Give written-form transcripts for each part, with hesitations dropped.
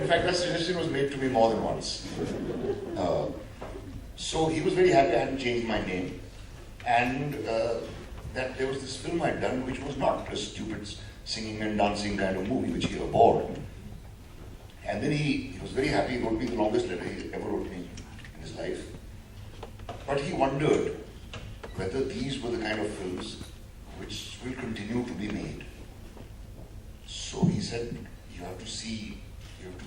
In fact, that suggestion was made to me more than once. So he was very happy I hadn't changed my name, and that there was this film I'd done which was not a stupid singing and dancing kind of movie, which he abhorred. And then he was very happy. He wrote me the longest letter he ever wrote me in his life. But he wondered whether these were the kind of films which will continue to be made. So he said, you have to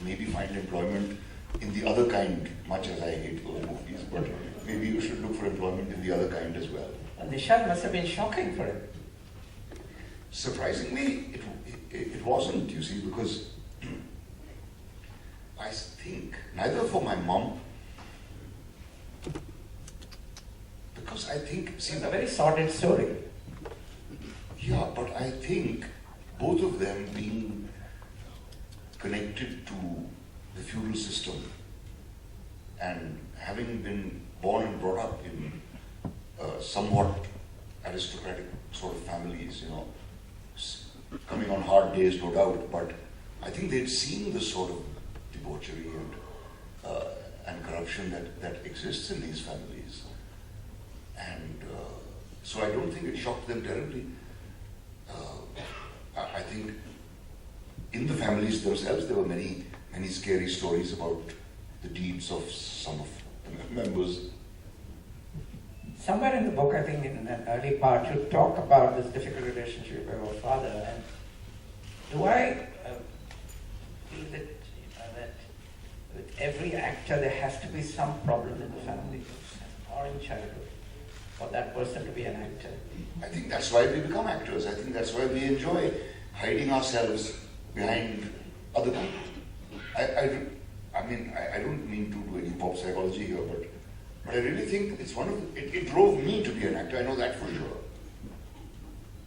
maybe find employment in the other kind, much as I hate those movies, but maybe you should look for employment in the other kind as well. And Nishan must have been shocking for him. Surprisingly, it wasn't, you see, because I think, neither for my mom, because I think... See, it's a very sordid story. Yeah, but I think both of them being connected to the feudal system and having been born and brought up in somewhat aristocratic sort of families, you know, coming on hard days, no doubt, but I think they'd seen the sort of debauchery and corruption that exists in these families. And so I don't think it shocked them terribly. I think in the families themselves there were many scary stories about the deeds of some of the members. Somewhere in the book, I think in an early part, you talk about this difficult relationship with your father. And do I feel that, that with every actor there has to be some problem in the family or in childhood for that person to be an actor? I think that's why we become actors. I think that's why we enjoy hiding ourselves behind other people. I mean, I don't mean to do any pop psychology here, but I really think it's it drove me to be an actor, I know that for sure.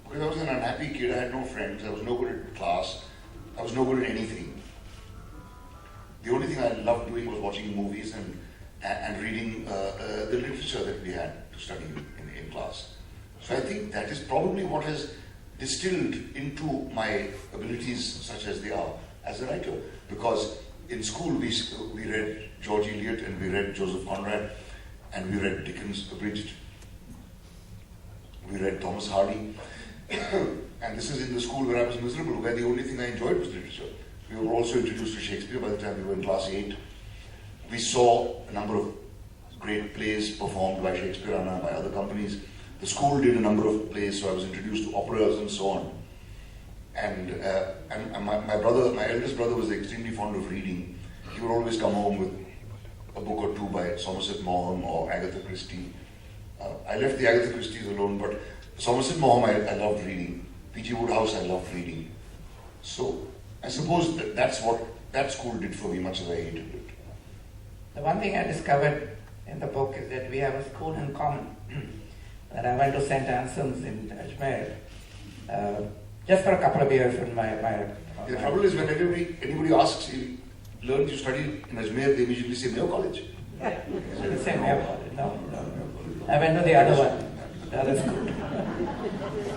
Because I was an unhappy kid, I had no friends, I was no good at class, I was no good at anything. The only thing I loved doing was watching movies and reading the literature that we had to study in class. So I think that is probably what has distilled into my abilities such as they are as a writer. Because in school we read George Eliot and we read Joseph Conrad and we read Dickens abridged. We read Thomas Hardy. And this is in the school where I was miserable, where the only thing I enjoyed was literature. We were also introduced to Shakespeare by the time we were in class 8. We saw a number of great plays performed by Shakespeare and by other companies. The school did a number of plays, so I was introduced to operas and so on. And my eldest brother was extremely fond of reading. He would always come home with a book or two by Somerset Maugham or Agatha Christie. I left the Agatha Christies alone, but Somerset Maugham I loved reading. P.G. Wodehouse I loved reading. So I suppose that's what that school did for me, much as I hated it. The one thing I discovered in the book is that we have a school in common. That I went to St. Anselm's in Ajmer just for a couple of years when The trouble is when anybody asks you, learned you studied in Ajmer, they immediately say Mayo College. Yeah, the same Mayo College. No. I went to the other one, the other school. It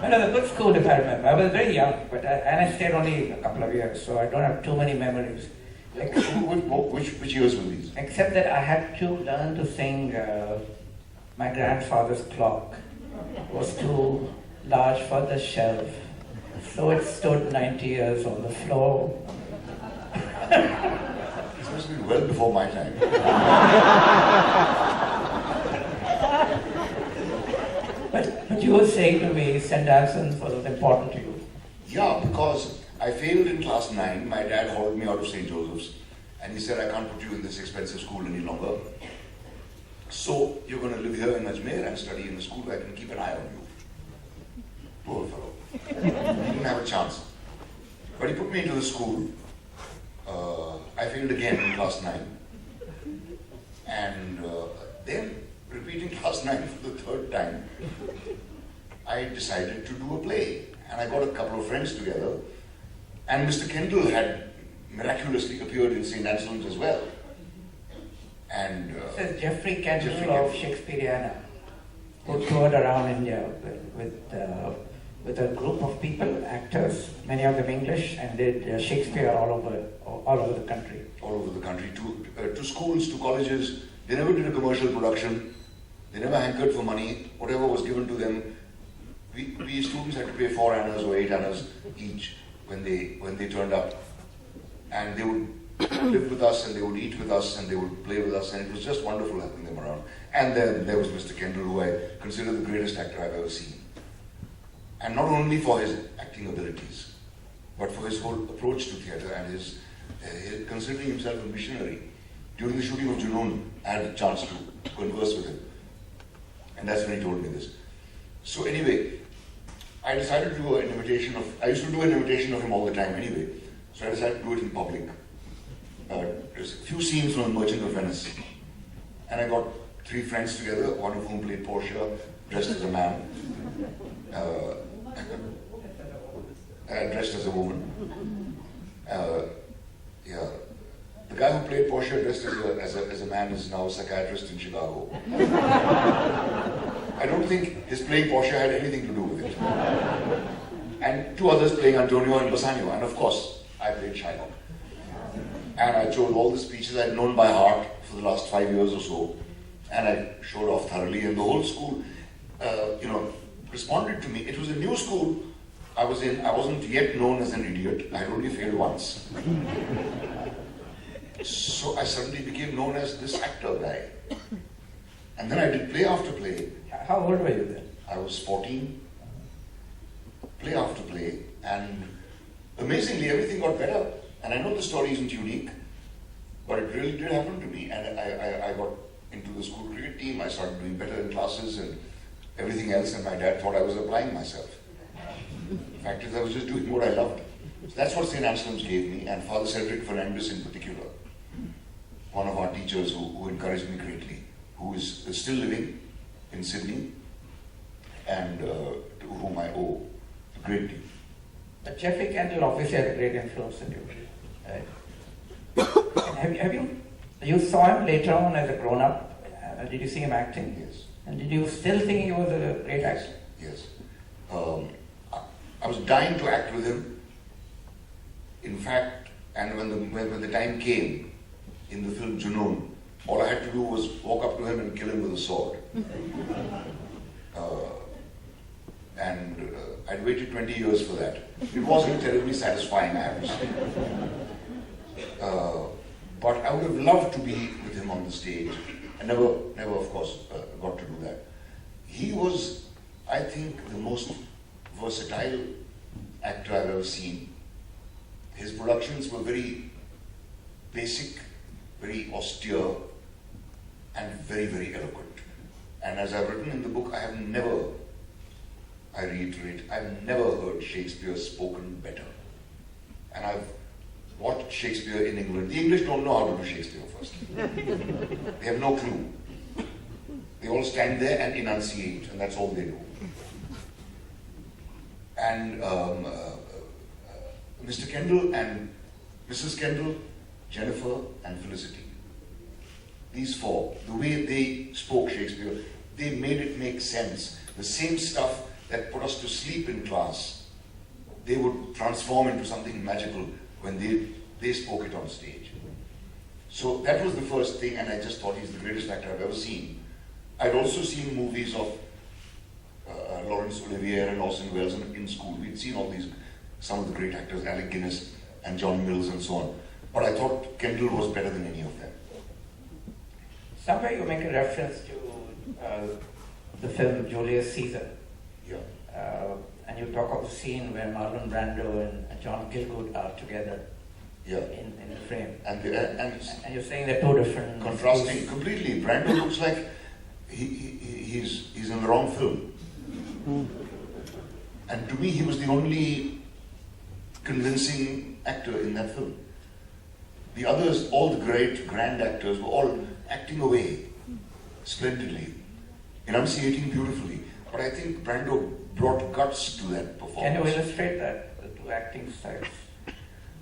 was a good school if I remember. I was very young, but I stayed only a couple of years, so I don't have too many memories. Which years were these? Except that I had to learn to sing My Grandfather's Clock. It was too large for the shelf, so it stood 90 years on the floor. This must have been well before my time. But you were saying to me, St. Anselm's was important to you. Yeah, because I failed in class 9. My dad hauled me out of St. Joseph's and he said, I can't put you in this expensive school any longer. So you're going to live here in Ajmer and study in the school where I can keep an eye on you. Poor fellow. He didn't have a chance. But he put me into the school. I failed again in class 9. And then, repeating class 9 for the third time, I decided to do a play. And I got a couple of friends together. And Mr. Kendall had miraculously appeared in St. Anselm's as well. And this is Geoffrey Kendall of Shakespeareana, who toured around India with with a group of people, actors, many of them English, and did Shakespeare all over the country. All over the country, to schools, to colleges. They never did a commercial production. They never hankered for money. Whatever was given to them, we students had to pay 4 annas or 8 annas each when they turned up. And they would live with us, and they would eat with us, and they would play with us, and it was just wonderful having them around. And then there was Mr. Kendall, who I consider the greatest actor I've ever seen. And not only for his acting abilities, but for his whole approach to theatre and his considering himself a missionary. During the shooting of Junoon, I had a chance to converse with him. And that's when he told me this. So anyway, I decided to do an imitation of, I used to do an imitation of him all the time anyway. So I decided to do it in public. There's a few scenes from The Merchant of Venice. And I got 3 friends together, one of whom played Portia, dressed as a man. Dressed as a woman. Yeah. The guy who played Portia dressed as a man is now a psychiatrist in Chicago. I don't think his playing Portia had anything to do with it. And 2 others playing Antonio and Bassanio. And of course, I played Shyam. And I chose all the speeches I'd known by heart for the last 5 years or so. And I showed off thoroughly. And the whole school, responded to me. It was a new school I was in. I wasn't yet known as an idiot. I had only failed once. So I suddenly became known as this actor guy. And then I did play after play. How old were you then? I was 14. Play after play. And amazingly, everything got better. And I know the story isn't unique, but it really did happen to me. And I got into the school cricket team. I started doing better in classes and everything else. And my dad thought I was applying myself. The fact is, I was just doing what I loved. So that's what St. Anselm's gave me, and Father Cedric Fernandez in particular, one of our teachers who encouraged me greatly, who is still living in Sydney, and to whom I owe a great deal. But Jeffrey Kendall obviously had a great influence on you. Right? You saw him later on as a grown-up. Did you see him acting? Yes. And did you still think he was a great actor? Yes. I was dying to act with him. In fact, and when the time came in the film Junoon, all I had to do was walk up to him and kill him with a sword. I'd waited 20 years for that. It wasn't terribly satisfying, I have to say. But I would have loved to be with him on the stage. I never of course, got to do that. He was, I think, the most versatile actor I've ever seen. His productions were very basic, very austere, and very, very eloquent. And as I've written in the book, I reiterate, I've never heard Shakespeare spoken better. And I've watched Shakespeare in England. The English don't know how to do Shakespeare first. They have no clue. They all stand there and enunciate, and that's all they do. And Mr. Kendall and Mrs. Kendall, Jennifer and Felicity. These 4, the way they spoke Shakespeare, they made it make sense. The same stuff that put us to sleep in class, they would transform into something magical when they spoke it on stage. So that was the first thing, and I just thought he's the greatest actor I've ever seen. I'd also seen movies of Laurence Olivier and Orson Welles in school. We'd seen some of the great actors, Alec Guinness and John Mills and so on. But I thought Kendall was better than any of them. Somewhere you make a reference to the film Julius Caesar. Yeah. And you talk of the scene where Marlon Brando and John Gielgud are together. Yeah. In the frame. And you're saying they're 2 different... Contrasting completely. Brando looks like he's in the wrong film. And to me, he was the only convincing actor in that film. The others, all the great, grand actors, were all acting away splendidly, enunciating beautifully. But I think Brando brought guts to that performance. Can you illustrate that, the 2 acting styles?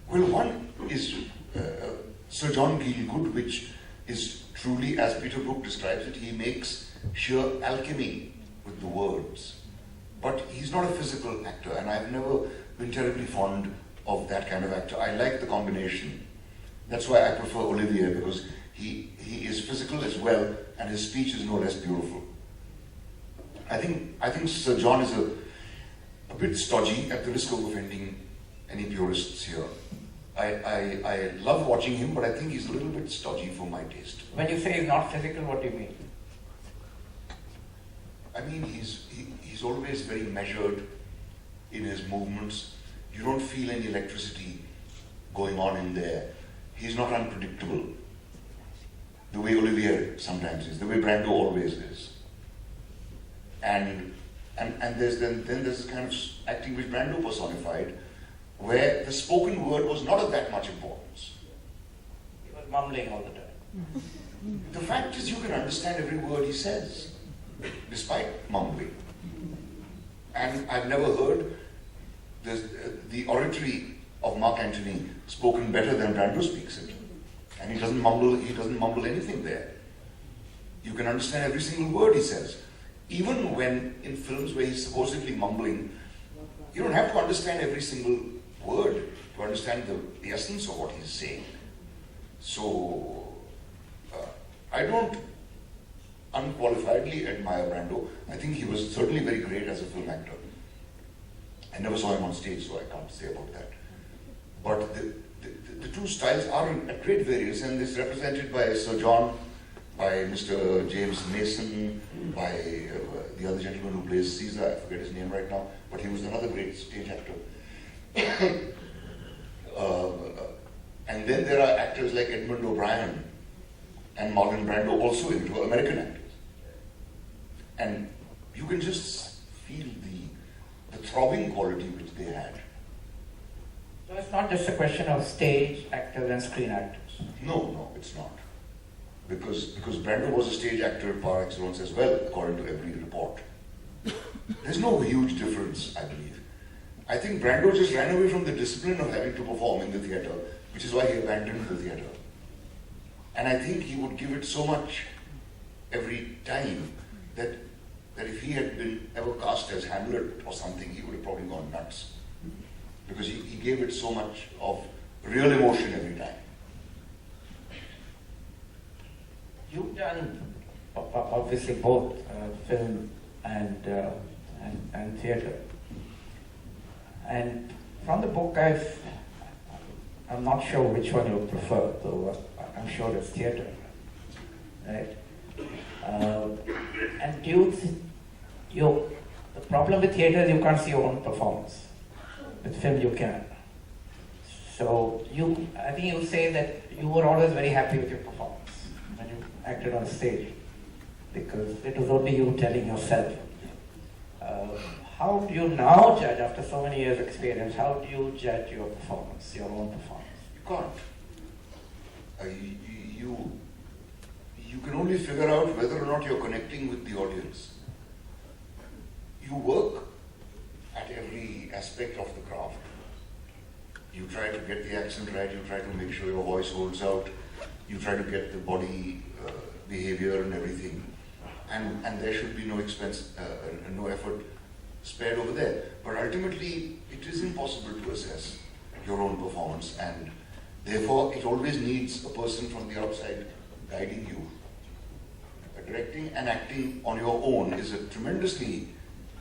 Well, one is Sir John Gielgud, which is truly, as Peter Brook describes it, he makes sheer alchemy with the words. but he's not a physical actor, and I've never been terribly fond of that kind of actor. I like the combination. That's why I prefer Olivier, because he is physical as well, and his speech is no less beautiful. I think Sir John is a bit stodgy, at the risk of offending any purists here. I love watching him, but I think he's a little bit stodgy for my taste. When you say he's not physical, what do you mean? I mean, he's always very measured in his movements. You don't feel any electricity going on in there. He's not unpredictable, the way Olivier sometimes is, the way Brando always is. And there's this kind of acting which Brando personified, where the spoken word was not of that much importance. He was mumbling all the time. The fact is, you can understand every word he says, despite mumbling. And I've never heard the oratory of Mark Antony spoken better than Brando speaks it. And he doesn't mumble anything there. You can understand every single word he says. Even when in films where he's supposedly mumbling, you don't have to understand every single word to understand the essence of what he's saying. So, I don't unqualifiedly admire Brando. I think he was certainly very great as a film actor. I never saw him on stage, so I can't say about that. But the two styles are at great variance, and it's represented by Sir John, by Mr. James Mason, by the other gentleman who plays Caesar. I forget his name right now, but he was another great stage actor. And then there are actors like Edmund O'Brien and Marlon Brando, also into American actors. And you can just feel the throbbing quality which they had. So it's not just a question of stage actors and screen actors. No, it's not. Because Brando was a stage actor par excellence as well, according to every report. There's no huge difference, I believe. I think Brando just ran away from the discipline of having to perform in the theatre, which is why he abandoned the theatre. And I think he would give it so much every time that if he had been ever cast as Hamlet or something, he would have probably gone nuts. Because he gave it so much of real emotion every time. You've done obviously both film and theatre. And from the book, I'm not sure which one you prefer, though I'm sure it's theatre, right? And the problem with theatre is you can't see your own performance. With film, you can. So I think you say that you were always very happy with your performance when you acted on stage, because it was only you telling yourself. How do you now judge, after so many years' experience, how do you judge your performance, your own performance? You can't. You can only figure out whether or not you're connecting with the audience. You work at every aspect of the craft. You try to get the accent right, you try to make sure your voice holds out, you try to get the body behavior and everything. And there should be no expense, no effort spared over there. But ultimately, it is impossible to assess your own performance, and therefore it always needs a person from the outside guiding you. Directing and acting on your own is a tremendously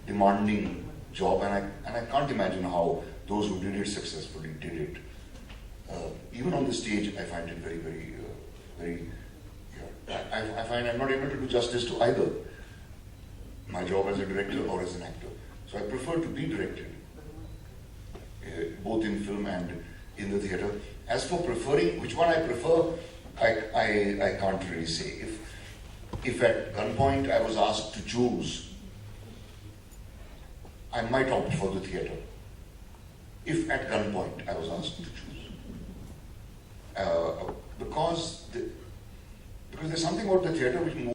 demanding job, and I can't imagine how those who did it successfully did it. Even on the stage, I find it very, very, I find I'm not able to do justice to either my job as a director or as an actor. So I prefer to be directed, both in film and in the theatre. As for preferring which one I prefer, I can't really say. If at gunpoint I was asked to choose, I might opt for the theatre. If at gunpoint I was asked to choose. Because there's something about the theatre which moves